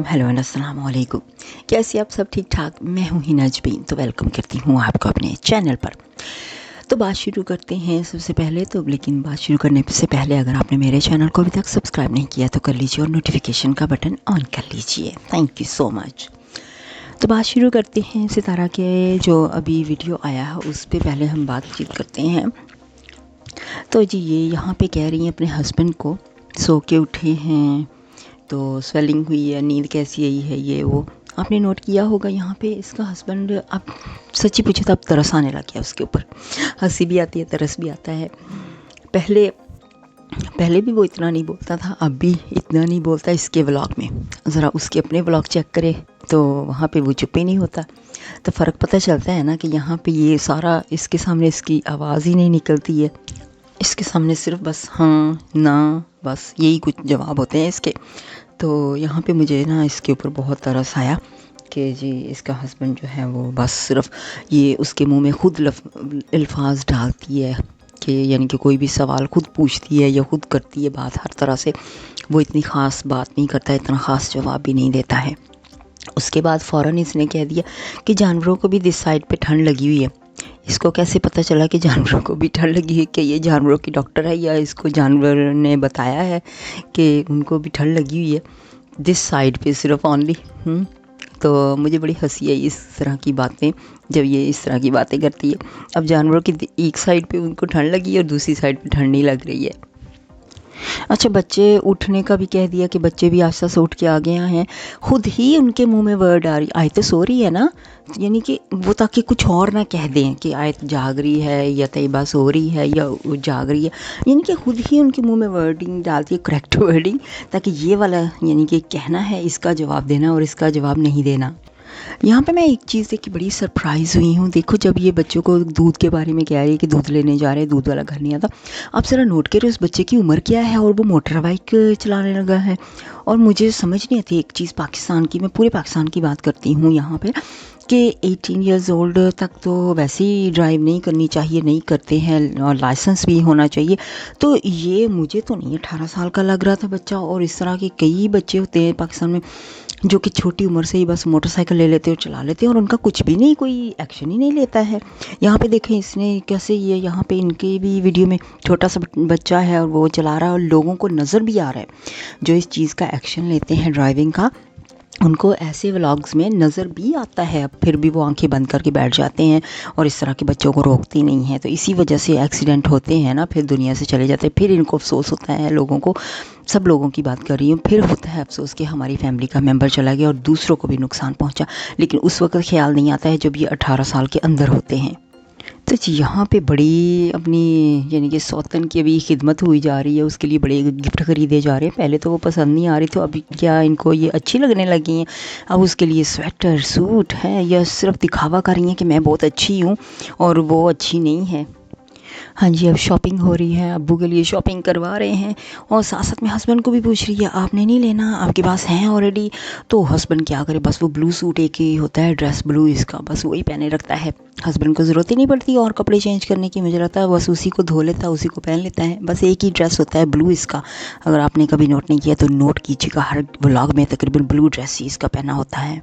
Hello and अस्सलाम वालेकुम। कैसे आप सब ठीक ठाक? मैं हूँ हिना जबीन, तो वेलकम करती हूँ आपको अपने चैनल पर। तो बात शुरू करते हैं सबसे पहले तो, लेकिन बात शुरू करने से पहले अगर आपने मेरे चैनल को अभी तक सब्सक्राइब नहीं किया तो कर लीजिए और नोटिफिकेशन का बटन ऑन कर लीजिए। Thank you so much. तो बात शुरू करते हैं सितारा के जो अभी वीडियो आया है उस पर पहले हम बातचीत करते हैं। तो जी ये यहाँ पे कह रही हैं अपने हस्बैंड को, सो के उठे हैं तो स्वेलिंग हुई है, नींद कैसी आई है, ये वो आपने नोट किया होगा। यहाँ पे इसका हस्बैंड, अब सच्ची पूछे तो अब तरस आने लग गया उसके ऊपर। हंसी भी आती है, तरस भी आता है। पहले पहले भी वो इतना नहीं बोलता था, अब भी इतना नहीं बोलता। इसके व्लॉग में ज़रा उसके अपने व्लॉग चेक करे तो वहाँ पे वो चुप ही नहीं होता। तो फ़र्क पता चलता है ना कि यहाँ पे ये सारा इसके सामने इसकी आवाज़ ही नहीं निकलती है। इसके सामने सिर्फ बस हाँ ना, बस यही कुछ जवाब होते हैं इसके। तो यहाँ पे मुझे ना इसके ऊपर बहुत तरस आया कि जी इसका हस्बैंड जो है वो बस सिर्फ ये उसके मुंह में खुद अल्फाज डालती है कि यानी कि कोई भी सवाल खुद पूछती है या खुद करती है बात हर तरह से। वो इतनी ख़ास बात नहीं करता, इतना ख़ास जवाब भी नहीं देता है। उसके बाद फ़ौरन इसने कह दिया कि जानवरों को भी दिस साइड पे ठंड लगी हुई है। इसको कैसे पता चला कि जानवरों को भी ठंड लगी है? कि ये जानवरों की डॉक्टर है या इसको जानवर ने बताया है कि उनको भी ठंड लगी हुई है दिस साइड पे सिर्फ ऑनली। तो मुझे बड़ी हंसी आई इस तरह की बातें, जब ये इस तरह की बातें करती है। अब जानवरों की एक साइड पे उनको ठंड लगी है और दूसरी साइड पे ठंड नहीं लग रही है। अच्छा, बच्चे उठने का भी कह दिया कि बच्चे भी आस्ता से उठ के आ गए हैं। खुद ही उनके मुंह में वर्ड आ रही, आयत तो सो रही है ना, यानी कि वो ताकि कुछ और ना कह दें कि आयत जाग रही है या तैयबा सो रही है या वो जाग रही है। यानी कि खुद ही उनके मुंह में वर्डिंग डालती है, करेक्ट वर्डिंग, ताकि ये वाला यानी कि कहना है इसका जवाब देना और इसका जवाब नहीं देना। यहाँ पे मैं एक चीज़ देख के बड़ी सरप्राइज़ हुई हूँ। देखो, जब ये बच्चों को दूध के बारे में कह रही है कि दूध लेने जा रहे हैं, दूध वाला घर नहीं आता, आप ज़रा नोट करें उस बच्चे की उम्र क्या है और वो मोटर बाइक चलाने लगा है। और मुझे समझ नहीं आती एक चीज़ पाकिस्तान की, मैं पूरे पाकिस्तान की बात करती हूँ यहाँ पे, कि 18 ईयर्स ओल्ड तक तो वैसे ही ड्राइव नहीं करनी चाहिए, नहीं करते हैं, और लाइसेंस भी होना चाहिए। तो ये मुझे तो नहीं 18 साल का लग रहा था बच्चा। और इस तरह के कई बच्चे होते हैं पाकिस्तान में जो कि छोटी उम्र से ही बस मोटरसाइकिल ले लेते और चला लेते हैं और उनका कुछ भी नहीं, कोई एक्शन ही नहीं लेता है। यहाँ पे देखें इसने कैसे, ये यहाँ पे इनके भी वीडियो में छोटा सा बच्चा है और वो चला रहा है और लोगों को नज़र भी आ रहा है जो इस चीज़ का एक्शन लेते हैं ड्राइविंग का, उनको ऐसे व्लॉग्स में नज़र भी आता है। अब फिर भी वो आंखें बंद करके बैठ जाते हैं और इस तरह के बच्चों को रोकती नहीं है। तो इसी वजह से एक्सीडेंट होते हैं ना, फिर दुनिया से चले जाते हैं। फिर इनको अफसोस होता है, लोगों को, सब लोगों की बात कर रही हूँ, फिर होता है अफसोस कि हमारी फैमिली का मेंबर चला गया और दूसरों को भी नुकसान पहुँचा। लेकिन उस वक्त ख्याल नहीं आता है जब ये 18 साल के अंदर होते हैं। तो यहाँ पे बड़ी अपनी यानी कि सौतन की अभी खिदमत हुई जा रही है, उसके लिए बड़े गिफ्ट खरीदे जा रहे हैं। पहले तो वो पसंद नहीं आ रही, तो अभी क्या इनको ये अच्छी लगने लगी हैं। अब उसके लिए स्वेटर सूट है या सिर्फ दिखावा कर रही हैं कि मैं बहुत अच्छी हूँ और वो अच्छी नहीं है। हाँ जी, अब शॉपिंग हो रही है, अब्बू के लिए शॉपिंग करवा रहे हैं और साथ साथ में हस्बैंड को भी पूछ रही है आपने नहीं लेना, आपके पास हैं ऑलरेडी। तो हस्बैंड क्या करे, बस वो ब्लू सूट एक ही होता है, ड्रेस ब्लू इसका, बस वही पहने रखता है। हस्बैंड को ज़रूरत ही नहीं पड़ती और कपड़े चेंज करने की, मुझे लगता है बस उसी को धो लेता है, उसी को पहन लेता है। बस एक ही ड्रेस होता है ब्लू इसका। अगर आपने कभी नोट नहीं किया तो नोट कीजिएगा, हर व्लॉग में तकरीबन ब्लू ड्रेस ही इसका पहना होता है।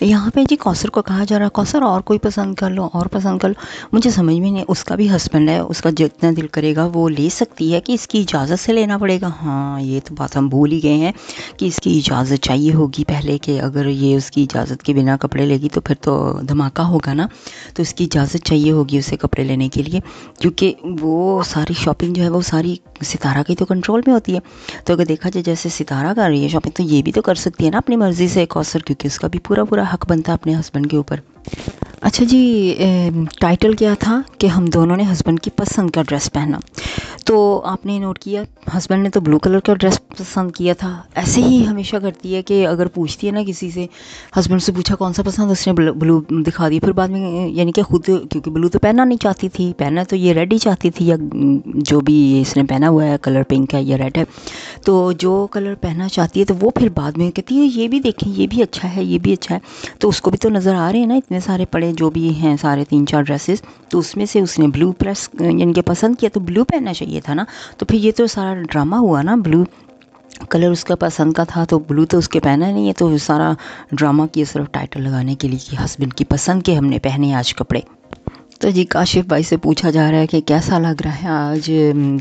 यहाँ पे जी कौसर को कहा जा रहा है, कौसर और कोई पसंद कर लो और पसंद कर लो। मुझे समझ में नहीं, उसका भी हस्बैंड है, उसका जितना दिल करेगा वो ले सकती है कि इसकी इजाज़त से लेना पड़ेगा? हाँ, ये तो बात हम भूल ही गए हैं कि इसकी इजाज़त चाहिए होगी पहले, कि अगर ये उसकी इजाज़त के बिना कपड़े लेगी तो फिर तो धमाका होगा ना। तो इसकी इजाज़त चाहिए होगी उसे कपड़े लेने के लिए, क्योंकि वो सारी शॉपिंग जो है वो सारी सितारा की तो कंट्रोल में होती है। तो अगर देखा जाए जैसे सितारा कर रही है शॉपिंग, तो ये भी तो कर सकती है ना अपनी मर्ज़ी से कौसर, क्योंकि उसका भी पूरा पूरा हक बनता है अपने हस्बैंड के ऊपर। अच्छा जी, टाइटल क्या था कि हम दोनों ने हस्बैंड की पसंद का ड्रेस पहना। तो आपने नोट किया हस्बैंड ने तो ब्लू कलर का ड्रेस पसंद किया था। ऐसे ही हमेशा करती है कि अगर पूछती है ना किसी से, हस्बैंड से पूछा कौन सा पसंद, उसने ब्लू दिखा दिया। फिर बाद में यानी कि खुद, क्योंकि ब्लू तो पहनना नहीं चाहती थी, पहनना तो ये रेड ही चाहती थी, या जो भी इसने पहना हुआ है कलर पिंक है या रेड है, तो जो कलर पहनना चाहती है तो वो फिर बाद में कहती है ये भी देखें, ये भी अच्छा है, ये भी अच्छा है। तो उसको भी तो नज़र आ रहे हैं ना इतने सारे पड़े जो भी हैं, सारे 3-4 ड्रेसेस, तो उसमें से उसने ब्लू प्रेस यानी कि पसंद किया, तो ब्लू पहनना चाहिए था ना। तो फिर ये तो सारा ड्रामा हुआ ना ब्लू। कलर उसका पसंद का था, तो ब्लू तो उसके पहना नहीं है, तो सारा ड्रामा किया सिर्फ टाइटल लगाने के लिए कि हस्बैंड की पसंद के हमने पहने आज कपड़े। तो जी काशिफ़ भाई से पूछा जा रहा है कि कैसा लग रहा है आज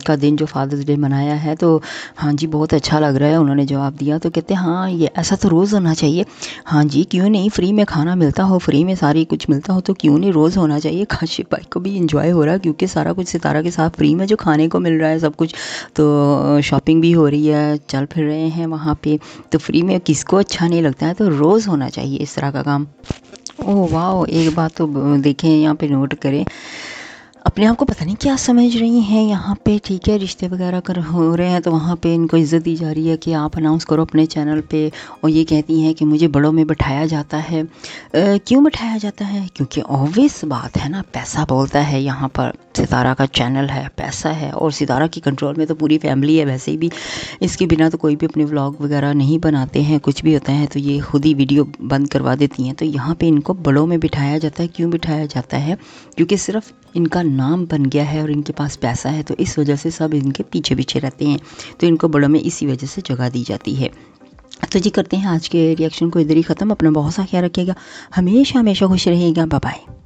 का दिन जो फादर्स डे मनाया है। तो हाँ जी, बहुत अच्छा लग रहा है, उन्होंने जवाब दिया। तो कहते हैं हाँ, ये ऐसा तो रोज़ होना चाहिए। हाँ जी, क्यों नहीं, फ्री में खाना मिलता हो, फ्री में सारी कुछ मिलता हो, तो क्यों नहीं रोज़ होना चाहिए। काशिफ़ भाई को भी इंजॉय हो रहा है क्योंकि सारा कुछ सितारा के साथ फ्री में जो खाने को मिल रहा है सब कुछ। तो शॉपिंग भी हो रही है, चल फिर रहे हैं वहाँ पे, तो फ्री में किसको अच्छा नहीं लगता है। तो रोज़ होना चाहिए इस तरह का काम। Oh wow! एक बात तो देखें, यहाँ पे नोट करें, अपने आप को पता नहीं क्या समझ रही हैं यहाँ पे। ठीक है, रिश्ते वगैरह कर हो रहे हैं तो वहाँ पे इनको इज़्ज़त दी जा रही है कि आप अनाउंस करो अपने चैनल पे, और ये कहती हैं कि मुझे बड़ों में बिठाया जाता है। क्यों बिठाया जाता है? क्योंकि ऑब्वियस बात है ना, पैसा बोलता है यहाँ पर। सितारा का चैनल है, पैसा है, और सितारा की कंट्रोल में तो पूरी फैमिली है वैसे भी। इसके बिना तो कोई भी अपने व्लॉग वगैरह नहीं बनाते हैं, कुछ भी होता है तो ये खुद ही वीडियो बंद करवा देती हैं। तो यहाँ पे इनको बड़ों में बिठाया जाता है। क्यों बिठाया जाता है? क्योंकि सिर्फ इनका नाम बन गया है और इनके पास पैसा है, तो इस वजह से सब इनके पीछे पीछे रहते हैं। तो इनको बड़ों में इसी वजह से जगह दी जाती है। तो जी करते हैं आज के रिएक्शन को इधर ही ख़त्म। अपना बहुत सा ख्याल रखिएगा, हमेशा हमेशा खुश रहिएगा। Bye bye.